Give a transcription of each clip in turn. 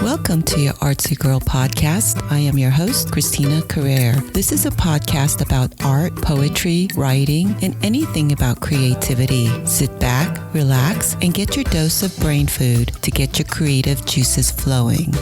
Welcome to your Artsy Girl podcast. I am your host, Christina Carrere. This is a podcast about art, poetry, writing, and anything about creativity. Sit back, relax, and get your dose of brain food to get your creative juices flowing.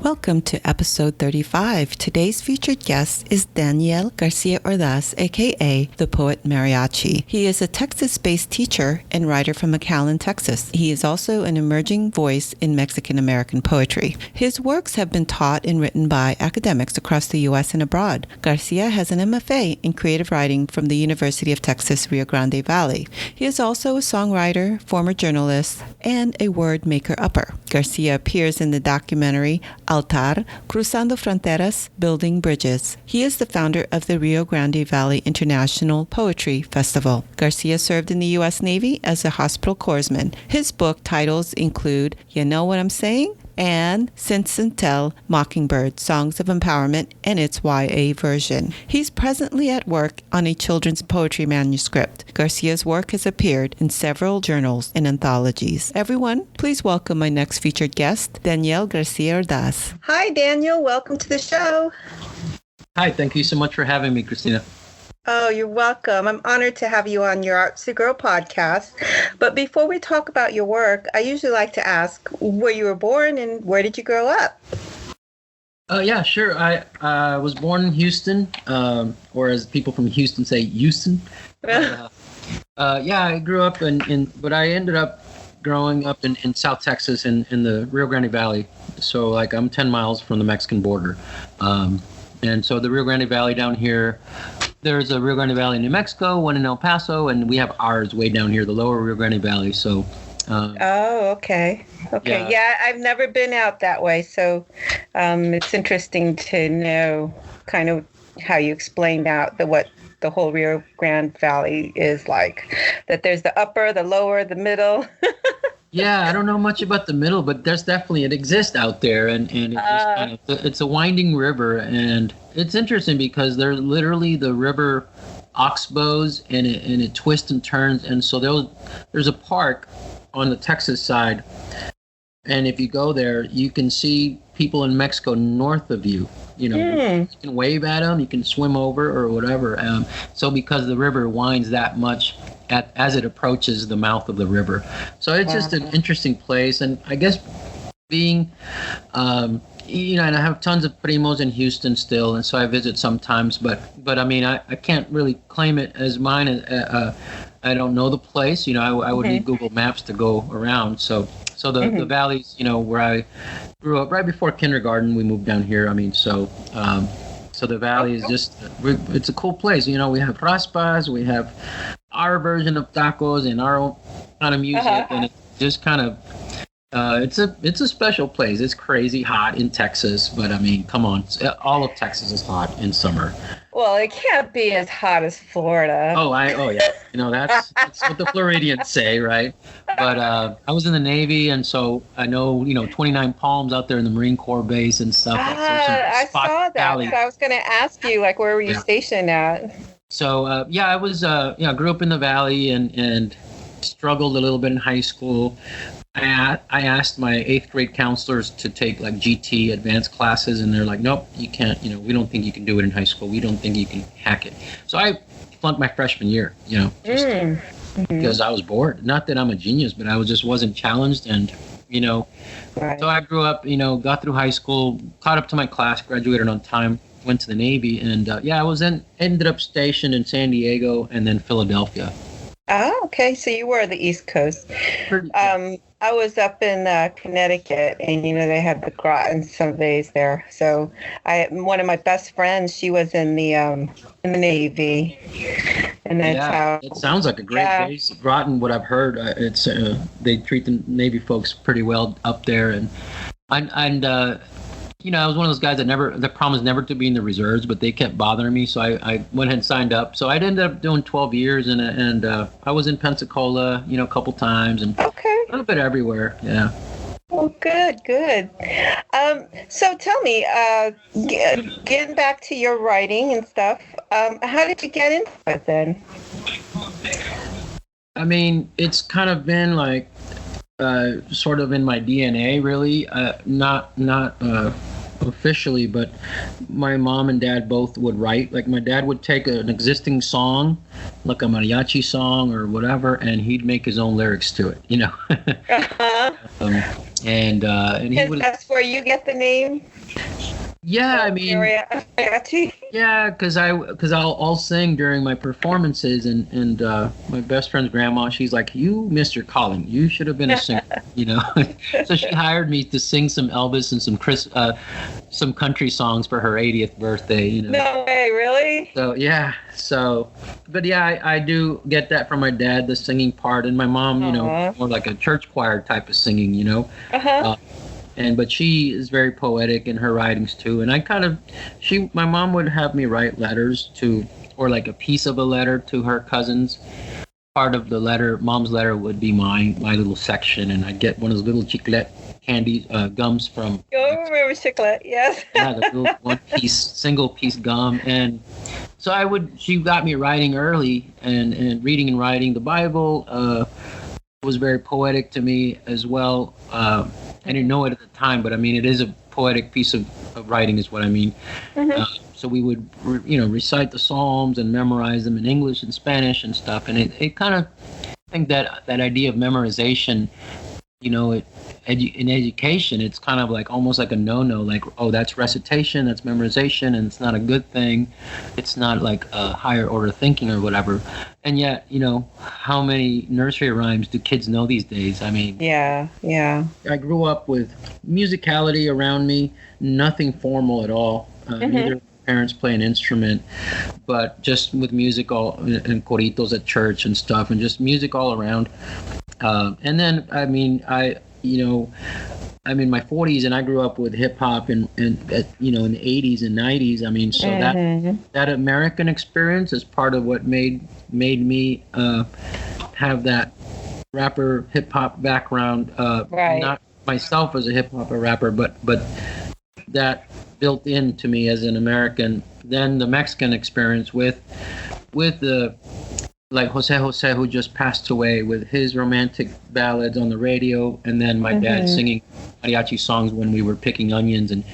Welcome to episode 35. Today's featured guest is Daniel García Ordaz, aka the Poet Mariachi. He is a Texas-based teacher and writer from McCallen, Texas. He is also an emerging voice in Mexican-American poetry. His works have been taught and written by academics across the U.S. and abroad. Garcia has an MFA in creative writing from the University of Texas, Rio Grande Valley. He is also a songwriter, former journalist, and a word maker-upper. Garcia appears in the documentary Altar, Cruzando Fronteras, Building Bridges. He is the founder of the Rio Grande Valley International Poetry Festival. Garcia served in the U.S. Navy as a hospital corpsman. His book titles include You Know What I'm Saying? And Cenzontle, Mockingbird, Songs of Empowerment, and its YA version. He's presently at work on a children's poetry manuscript. Garcia's work has appeared in several journals and anthologies. Everyone, please welcome my next featured guest, Daniel García Ordaz. Hi, Daniel. Welcome to the show. Hi, thank you so much for having me, Christina. Oh, you're welcome. I'm honored to have you on your Artsy Girl podcast. But before we talk about your work, I usually like to ask where you were born and where did you grow up? Yeah, sure. I was born in Houston, or as people from Houston say, Houston. Yeah, I grew up but I ended up growing up in South Texas in the Rio Grande Valley. So, like, I'm 10 miles from the Mexican border. And so the Rio Grande Valley down here, there's a Rio Grande Valley in New Mexico, one in El Paso, and we have ours way down here, the lower Rio Grande Valley. So. Okay. Yeah, I've never been out that way, so it's interesting to know kind of how you explained out what the whole Rio Grande Valley is like. That there's the upper, the lower, the middle. Yeah, I don't know much about the middle, but it exists out there, and it's just kind of, it's a winding river, and it's interesting because they're literally the river oxbows, and it twists and turns, and so there's a park on the Texas side, and if you go there, you can see people in Mexico north of you. You know, you can wave at them, you can swim over or whatever. So because the river winds that much as it approaches the mouth of the river. So it's just an interesting place. And I guess being, and I have tons of primos in Houston still, and so I visit sometimes. But I mean, I can't really claim it as mine. I don't know the place. I would need Google Maps to go around. So the valleys, where I grew up right before kindergarten, we moved down here. I mean, so the valley is just, it's a cool place. We have raspas, we have our version of tacos and our own kind of music, and it's just kind of, it's a special place. It's crazy hot in Texas, but I mean, come on, all of Texas is hot in summer. Well, it can't be as hot as Florida. Oh yeah, that's what the Floridians say, right? But I was in the Navy, and so I know 29 Palms out there in the Marine Corps base and stuff. I saw that. So I was going to ask you, like, where were you stationed at? So I was grew up in the valley and struggled a little bit in high school. I asked my 8th grade counselors to take like GT advanced classes, and they're like, nope, you can't, we don't think you can do it in high school. We don't think you can hack it. So I flunked my freshman year, because I was bored. Not that I'm a genius, but I just wasn't challenged. And, right. So I grew up, got through high school, caught up to my class, graduated on time, went to the Navy. And I was ended up stationed in San Diego and then Philadelphia. Oh, okay. So you were the East Coast. I was up in Connecticut, and they had the Groton Surveys there. So one of my best friends, she was in the Navy, and that's how. It sounds like a great base. Groton, what I've heard, it's they treat the Navy folks pretty well up there, and I was one of those guys that promised never to be in the reserves, but they kept bothering me, so I went ahead and signed up. So I ended up doing 12 years, and I was in Pensacola, a couple times, and a little bit everywhere, yeah. Well, good. So tell me, getting back to your writing and stuff, how did you get into it then? I mean, it's kind of been like sort of in my DNA, really. Not officially, but my mom and dad both would write. Like my dad would take an existing song, like a mariachi song or whatever, and he'd make his own lyrics to it, you know. Uh-huh. And he would. That's where you get the name. Yeah, I mean, mariachi. yeah, because I'll sing during my performances, and my best friend's grandma, she's like, "You missed your calling. You should have been a singer," you know. So she hired me to sing some Elvis and some country songs for her 80th birthday. You know. No way, really? So yeah, but yeah, I do get that from my dad, the singing part, and my mom, you know, more like a church choir type of singing, you know. But she is very poetic in her writings too. And my mom would have me write letters or like a piece of a letter to her cousins. Part of the letter, mom's letter, would be my little section, and I'd get one of those little chiclet candy gums from. Oh, I remember chiclet, yes. Yeah, the little single piece gum, and so she got me writing early and reading and writing the Bible. Was very poetic to me as well. I didn't know it at the time, but I mean, it is a poetic piece of writing is what I mean. So we would, recite the Psalms and memorize them in English and Spanish and stuff. And it kind of, I think that idea of memorization, in education, it's kind of like almost like a no-no, like, oh, that's recitation, that's memorization, and it's not a good thing. It's not like a higher order thinking or whatever. And yet, how many nursery rhymes do kids know these days? I mean, yeah. I grew up with musicality around me, nothing formal at all. Neither parents play an instrument, but just with music and coritos at church and stuff, and just music all around. And then, I'm in my 40s, and I grew up with hip hop in the 80s and 90s. I mean, so that American experience is part of what made me have that rapper hip hop background. Right. Not myself as a hip hop rapper, but that built into me as an American. Then the Mexican experience with the, like Jose, who just passed away, with his romantic ballads on the radio, and then my dad singing mariachi songs when we were picking onions, and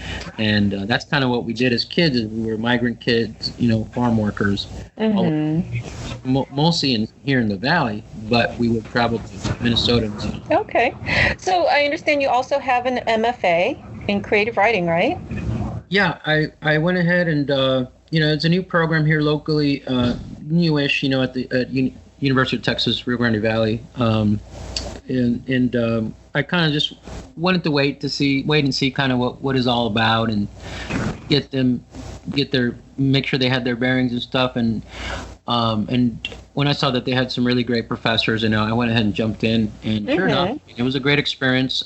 that's kind of what we did as kids. We were migrant kids, farm workers, mostly here in the valley, but we would travel to Minnesota. Okay, so I understand you also have an MFA in creative writing, right? Yeah, I went ahead and it's a new program here locally, newish, at the University of Texas, Rio Grande Valley, and I kind of just wanted to wait and see kind of what it's all about, and make sure they had their bearings and stuff, and when I saw that they had some really great professors, I went ahead and jumped in, and sure enough, it was a great experience.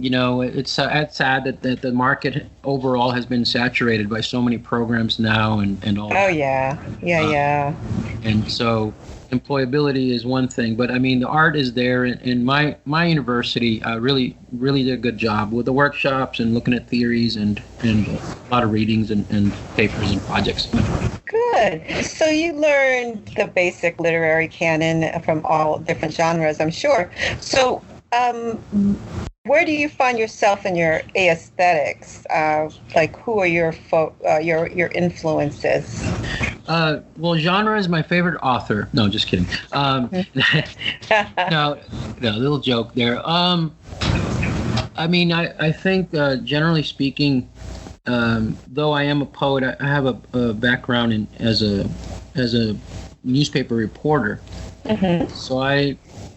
It's sad that the market overall has been saturated by so many programs now and all. Oh, yeah. And so employability is one thing, but I mean, the art is there. And my university really did a good job with the workshops and looking at theories and a lot of readings and papers and projects. Good. So you learned the basic literary canon from all different genres, I'm sure. So, where do you find yourself in your aesthetics? Like, who are your influences? Well, genre is my favorite author. No, just kidding. No, little joke there. I mean, I think generally speaking, though I am a poet, I have a background as a newspaper reporter. So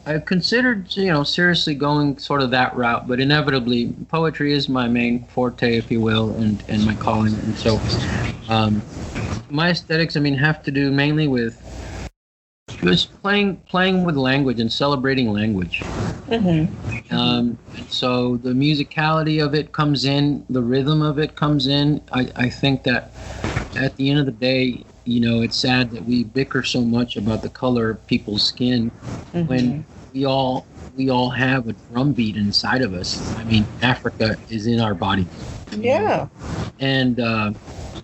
I've considered, seriously going sort of that route, but inevitably poetry is my main forte, if you will, and my calling. And so my aesthetics, have to do mainly with just playing with language and celebrating language. So the musicality of it comes in, the rhythm of it comes in. I think that at the end of the day, it's sad that we bicker so much about the color of people's skin when we all have a drum beat inside of us. I mean, Africa is in our body. Yeah. And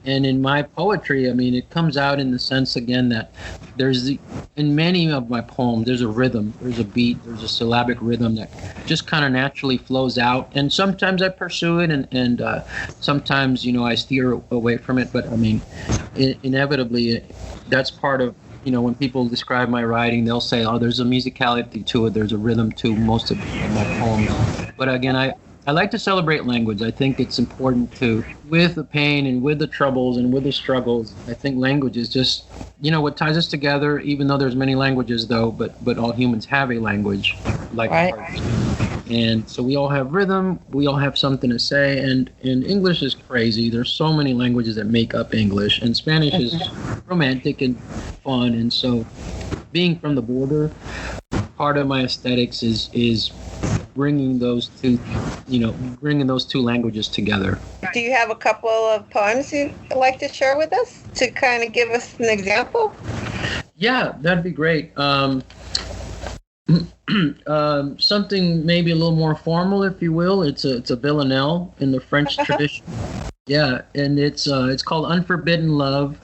in my poetry, it comes out in the sense, again, that in many of my poems, there's a rhythm, there's a beat, there's a syllabic rhythm that just kind of naturally flows out. And sometimes I pursue it, and sometimes, I steer away from it. But I mean, inevitably, that's part of, when people describe my writing, they'll say, oh, there's a musicality to it, there's a rhythm to most of my poems. But again, I like to celebrate language. I think it's important to, with the pain and with the troubles and with the struggles, I think language is just, what ties us together, even though there's many languages though, but all humans have a language like ours. And so we all have rhythm, we all have something to say, and English is crazy. There's so many languages that make up English, and Spanish is romantic and fun. And so being from the border, part of my aesthetics is bringing those two languages together. Do you have a couple of poems you'd like to share with us to kind of give us an example? Yeah, that'd be great. Something maybe a little more formal, if you will. It's a villanelle in the French tradition. Yeah, and it's called Unforbidden Love,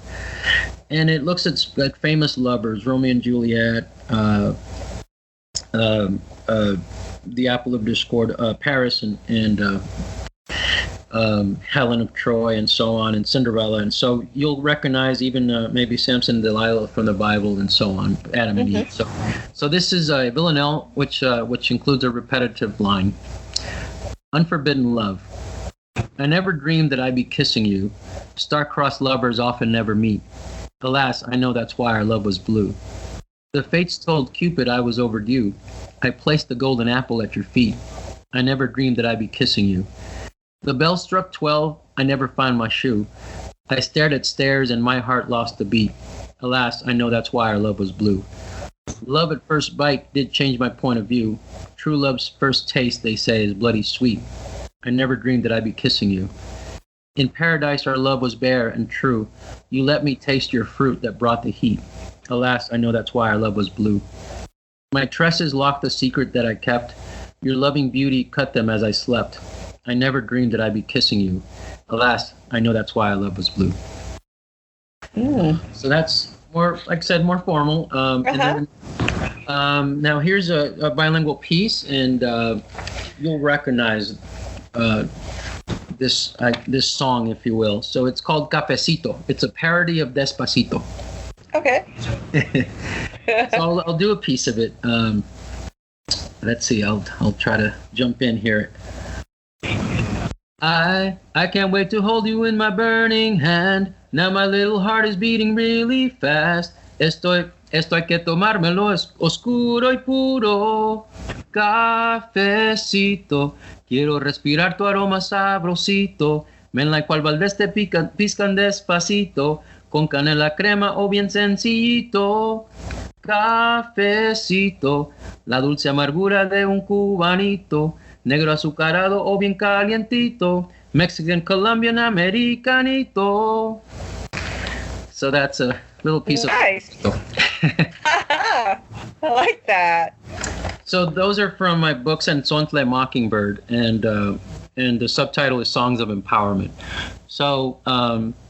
and it looks at famous lovers, Romeo and Juliet, the Apple of Discord, Paris and Helen of Troy, and so on, and Cinderella. And so you'll recognize even maybe Samson and Delilah from the Bible, and so on, Adam and Eve. So this is a villanelle, which includes a repetitive line. Unforbidden love. I never dreamed that I'd be kissing you. Star-crossed lovers often never meet. Alas, I know that's why our love was blue. The fates told Cupid I was overdue. I placed the golden apple at your feet. I never dreamed that I'd be kissing you. The bell struck 12. I never found my shoe. I stared at stairs and my heart lost the beat. Alas, I know that's why our love was blue. Love at first bite did change my point of view. True love's first taste, they say, is bloody sweet. I never dreamed that I'd be kissing you. In paradise our love was bare and true. You let me taste your fruit that brought the heat. Alas, I know that's why our love was blue. My tresses locked the secret that I kept. Your loving beauty cut them as I slept. I never dreamed that I'd be kissing you. Alas, I know that's why our love was blue. So that's more, like I said, more formal. And then, now here's a bilingual piece, and you'll recognize this song, if you will. So it's called Cafecito. It's a parody of Despacito. Okay. So I'll do a piece of it. Let's see. I'll try to jump in here. I can't wait to hold you in my burning hand. Now my little heart is beating really fast. Esto hay que tomármelo oscuro y puro. Cafecito, quiero respirar tu aroma sabrosito. Men la cual Valdés te piscan despacito. Con canela, crema o bien sencillito. Cafecito, la dulce amargura de un cubanito. Negro azucarado o bien calientito. Mexican, Colombian, Americanito. So that's a little piece of... Nice. I like that. So those are from my book, Cenzontle, Mockingbird, and the subtitle is Songs of Empowerment. So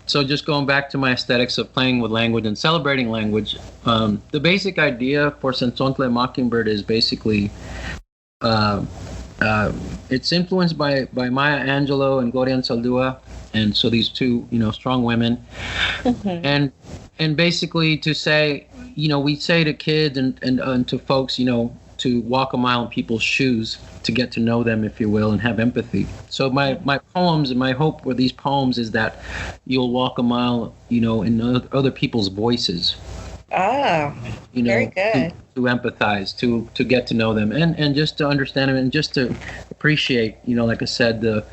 just going back to my aesthetics of playing with language and celebrating language, the basic idea for Cenzontle, Mockingbird is basically... it's influenced by Maya Angelou and Gloria Anzaldúa, and so these two, strong women, and basically to say, we say to kids and to folks, to walk a mile in people's shoes, to get to know them, if you will, and have empathy. So my poems, and my hope with these poems is that you'll walk a mile, in other people's voices. Very good. To empathize, to get to know them, and just to understand them, and just to appreciate, like I said, the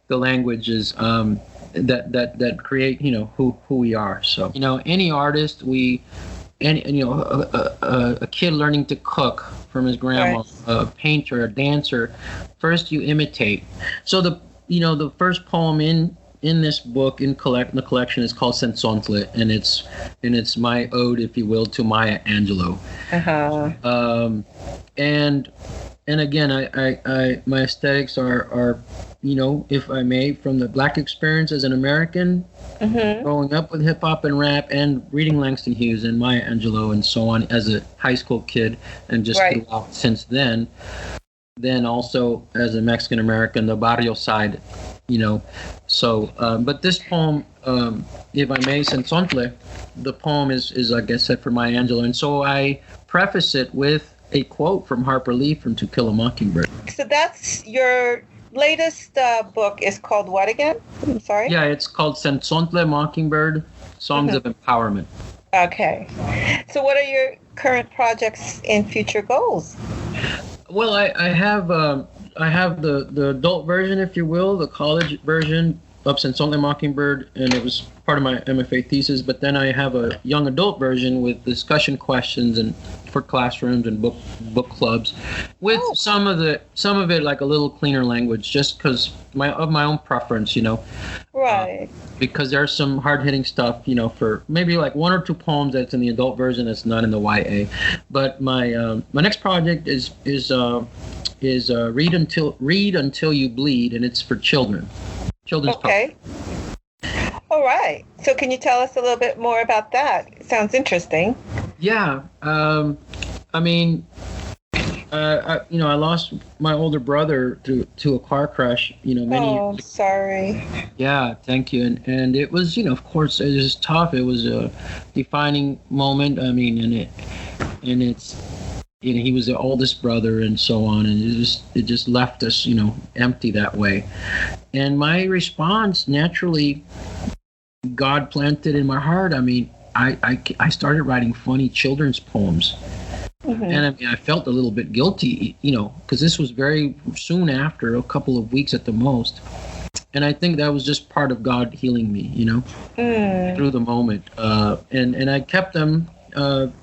languages that create, who we are. So, any artist, a kid learning to cook from his grandma, right. A painter, a dancer, first you imitate. So the first poem in this book, in the collection, is called Cenzontle, and it's my ode, if you will, to Maya Angelou. and again, my aesthetics are, if I may, from the Black experience as an American, growing up with hip hop and rap, and reading Langston Hughes and Maya Angelou and so on as a high school kid, and just throughout since then. Then also as a Mexican American, the barrio side, So, but this poem, if I may, Cenzontle, the poem is like I said, for Maya Angelou, and so I preface it with a quote from Harper Lee from To Kill a Mockingbird. So that's your latest book is called what again? I'm sorry? Yeah, it's called Cenzontle Mockingbird, Songs of Empowerment. Okay. So what are your current projects and future goals? Well, I have the adult version, if you will, the college version of Cenzontle Mockingbird, and it was part of my MFA thesis. But then I have a young adult version with discussion questions and for classrooms and book clubs, with some of it like a little cleaner language, just because of my own preference, Right. Because there's some hard-hitting stuff, for maybe like one or two poems that's in the adult version that's not in the YA. But my next project is Read Until You Bleed, and it's for children. Children's Okay. All right. So can you tell us a little bit more about that? It sounds interesting. Yeah. I lost my older brother to a car crash, many years ago. I'm sorry. Yeah, thank you. And it was, of course, it was tough. It was a defining moment. He was the oldest brother and so on, and it just left us, empty that way. And my response, naturally, God planted in my heart. I started writing funny children's poems. And I felt a little bit guilty, because this was very soon after, a couple of weeks at the most. And I think that was just part of God healing me, through the moment. And I kept them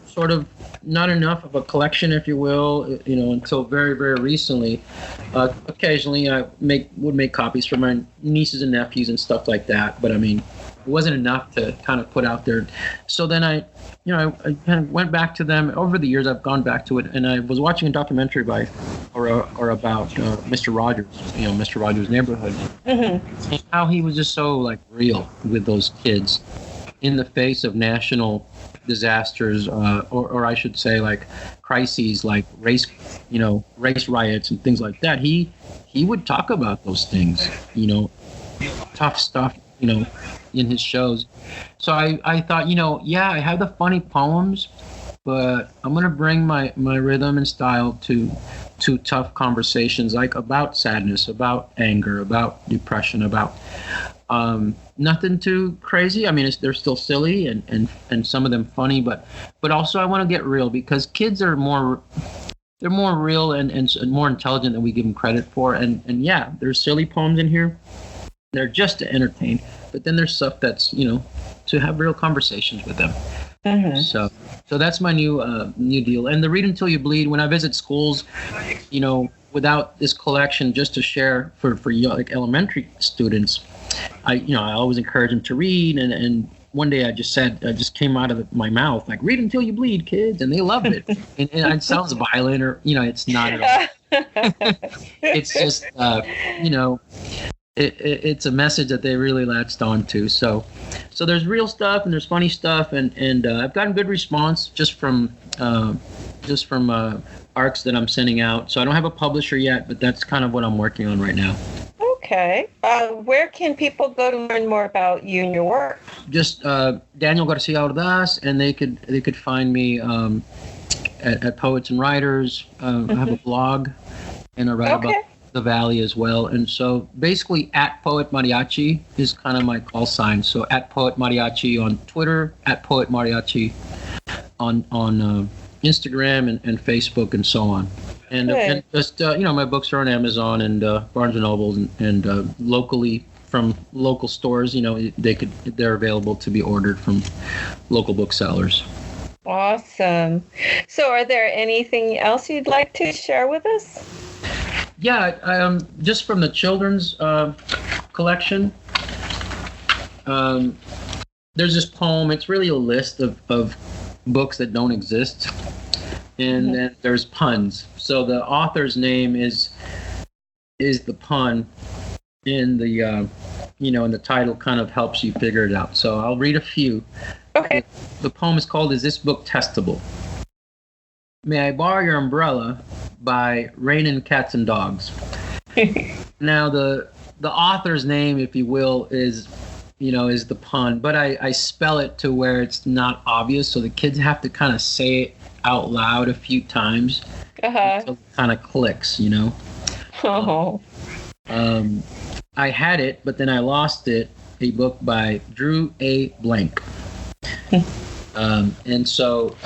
sort of not enough of a collection, if you will, until very, very recently. Occasionally I would make copies for my nieces and nephews and stuff like that. But it wasn't enough to kind of put out there. So then I kind of went back to them. Over the years, I've gone back to it, and I was watching a documentary about Mr. Rogers, Mr. Rogers' Neighborhood, and how he was just so like real with those kids in the face of national disasters, or I should say, like crises, like race riots and things like that. He would talk about those things, tough stuff, in his shows. So I thought, I have the funny poems, but I'm going to bring my rhythm and style to tough conversations, like about sadness, about anger, about depression, about nothing too crazy. They're still silly and some of them funny, but also I want to get real, because kids are more real and more intelligent than we give them credit for. And yeah, there's silly poems in here. They're just to entertain, but then there's stuff that's, to have real conversations with them. So that's my new deal. And the Read Until You Bleed, when I visit schools, without this collection just to share for young, like elementary students, I always encourage them to read. And one day I just came out of my mouth, like, read until you bleed, kids. And they loved it. and it sounds violent, or, it's not at all. It's just, it's a message that they really latched on to. So there's real stuff and there's funny stuff, and I've gotten good response just from arcs that I'm sending out. So I don't have a publisher yet, but that's kind of what I'm working on right now. Okay. Where can people go to learn more about you and your work? Just Daniel García Ordaz, and they could find me at Poets and Writers. I have a blog, and I write about the Valley as well. And so basically at Poet Mariachi is kind of my call sign. So at Poet Mariachi on Twitter, at Poet Mariachi on Instagram and Facebook and so on. And just, my books are on Amazon and Barnes & Noble and locally from local stores, they're available to be ordered from local booksellers. Awesome. So are there anything else you'd like to share with us? Yeah, just from the children's collection, there's this poem. It's really a list of books that don't exist. and then there's puns. So the author's name is the pun, in the and the title kind of helps you figure it out. So I'll read a few. Okay. The poem is called "Is This Book Testable?" May I borrow your umbrella by Raining Cats and Dogs. Now the author's name, if you will, is the pun, but I spell it to where it's not obvious, so the kids have to kind of say it out loud a few times until it kind of clicks, Oh. I had it, but then I lost it. A book by Drew A. Blank. And so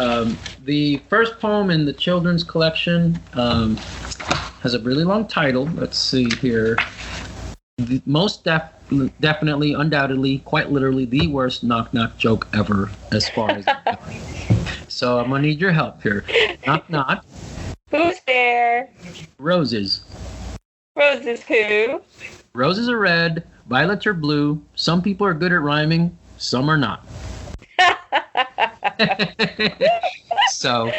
the first poem in the children's collection has a really long title. Let's see here. Most definitely, undoubtedly, quite literally, the worst knock-knock joke ever, as far as So I'm going to need your help here. Knock, knock. Who's there? Roses. Roses who? Roses are red, violets are blue. Some people are good at rhyming, some are not. So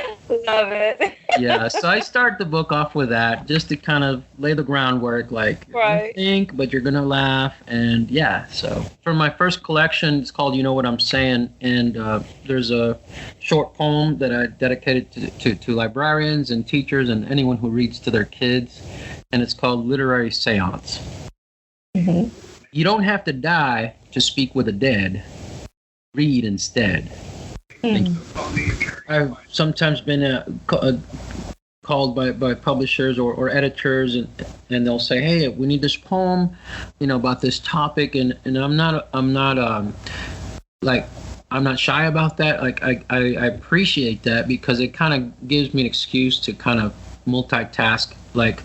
love it. Yeah, so I start the book off with that just to kind of lay the groundwork, like right. You think, but you're gonna laugh, and yeah. So for my first collection, it's called "You Know What I'm Saying," and there's a short poem that I dedicated to librarians and teachers and anyone who reads to their kids, and it's called "Literary Seance." Mm-hmm. You don't have to die to speak with the dead. Read instead. I've sometimes been called by publishers or editors, and they'll say, "Hey, we need this poem, about this topic," and I'm not shy about that. Like I appreciate that, because it kind of gives me an excuse to kind of multitask. Like,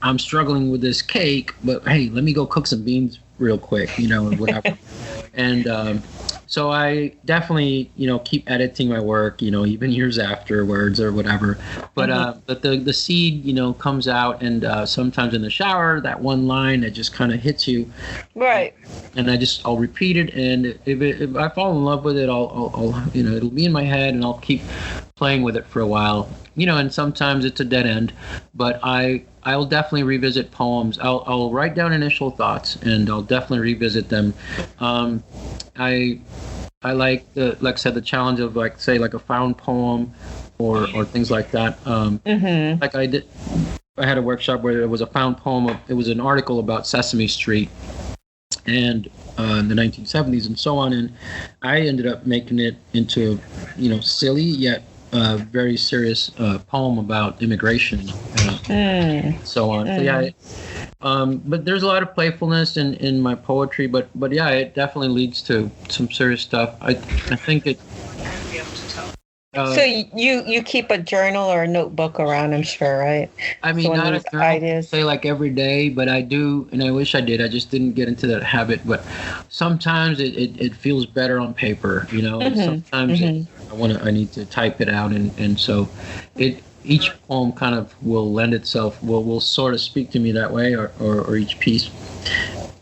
I'm struggling with this cake, but hey, let me go cook some beans real quick, or whatever. And so I definitely, keep editing my work, even years afterwards or whatever. But but the seed, comes out, and sometimes in the shower, that one line that just kind of hits you. Right. And I'll repeat it, and if I fall in love with it, I'll it'll be in my head, and I'll keep playing with it for a while. And sometimes it's a dead end, but I'll definitely revisit poems. I'll write down initial thoughts, and I'll definitely revisit them. I like like I said, the challenge of like a found poem or things like that. Like I had a workshop where it was a found poem. It was an article about Sesame Street and in the 1970s and so on, and I ended up making it into silly yet very serious poem about immigration and so on. So yeah. But there's a lot of playfulness in my poetry, but yeah, it definitely leads to some serious stuff. I think it. So you keep a journal or a notebook around, I'm sure, right? I mean, so not a journal, say like every day, but I do, and I wish I did. I just didn't get into that habit. But sometimes it feels better on paper, And sometimes I need to type it out, and so each poem kind of will lend itself, will sort of speak to me that way, or each piece.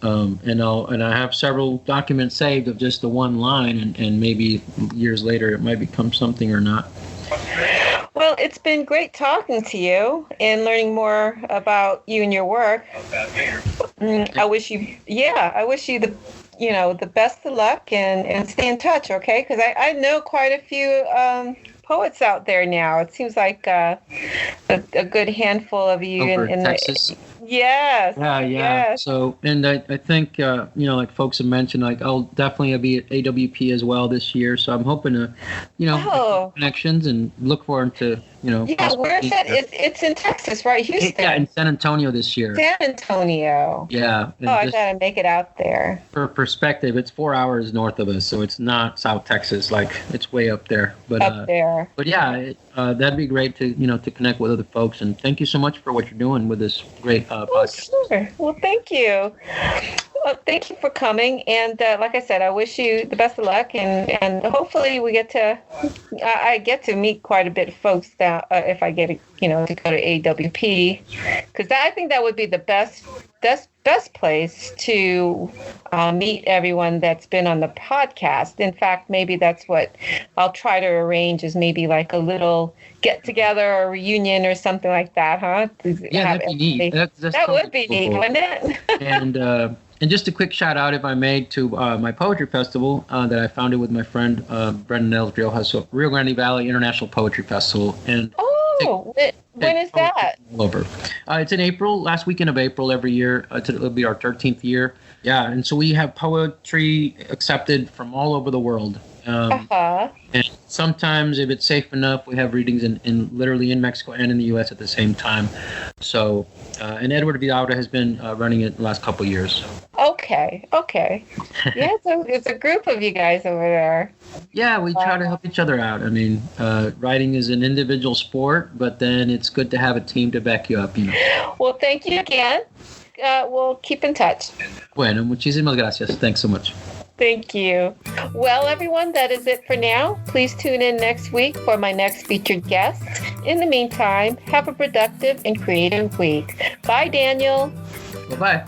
And I have several documents saved of just the one line, and maybe years later it might become something or not. Well, it's been great talking to you and learning more about you and your work. I wish you the best of luck, and stay in touch, okay? Because I know quite a few poets out there now. It seems like a good handful of you in Texas. Yes. Yeah. Yes. So, and I think like folks have mentioned, like I'll definitely be at AWP as well this year. So I'm hoping to, make connections, and look forward to Yeah, where is that? It's in Texas, right? Houston. Yeah, in San Antonio this year. San Antonio. Yeah. I gotta make it out there. For perspective, it's 4 hours north of us, so it's not South Texas. Like, it's way up there. But up there. But yeah, that'd be great to to connect with other folks. And thank you so much for what you're doing with this great podcast. Sure. Well, thank you. Well, thank you for coming. And like I said, I wish you the best of luck, and hopefully I get to meet quite a bit of folks now if I get to go to AWP, because I think that would be the best best place to meet everyone that's been on the podcast. In fact, maybe that's what I'll try to arrange, is maybe like a little get together or reunion or something like that, huh? Yeah, that'd be neat. That would be neat, wouldn't it? And just a quick shout out, if I may, to my poetry festival that I founded with my friend Brendan Nels Riojas, so Rio Grande Valley International Poetry Festival. And when is that? All over. It's in April, last weekend of April every year. It'll be our 13th year. Yeah, and so we have poetry accepted from all over the world. And sometimes, if it's safe enough, we have readings in literally in Mexico and in the U.S. at the same time. So, and Edward Villalta has been running it the last couple of years. So. Okay. Yeah, so it's a group of you guys over there. Yeah, we try to help each other out. I mean, writing is an individual sport, but then it's good to have a team to back you up, Well, thank you again. We'll keep in touch. Bueno, muchísimas gracias. Thanks so much. Thank you. Well, everyone, that is it for now. Please tune in next week for my next featured guest. In the meantime, have a productive and creative week. Bye, Daniel. Bye-bye.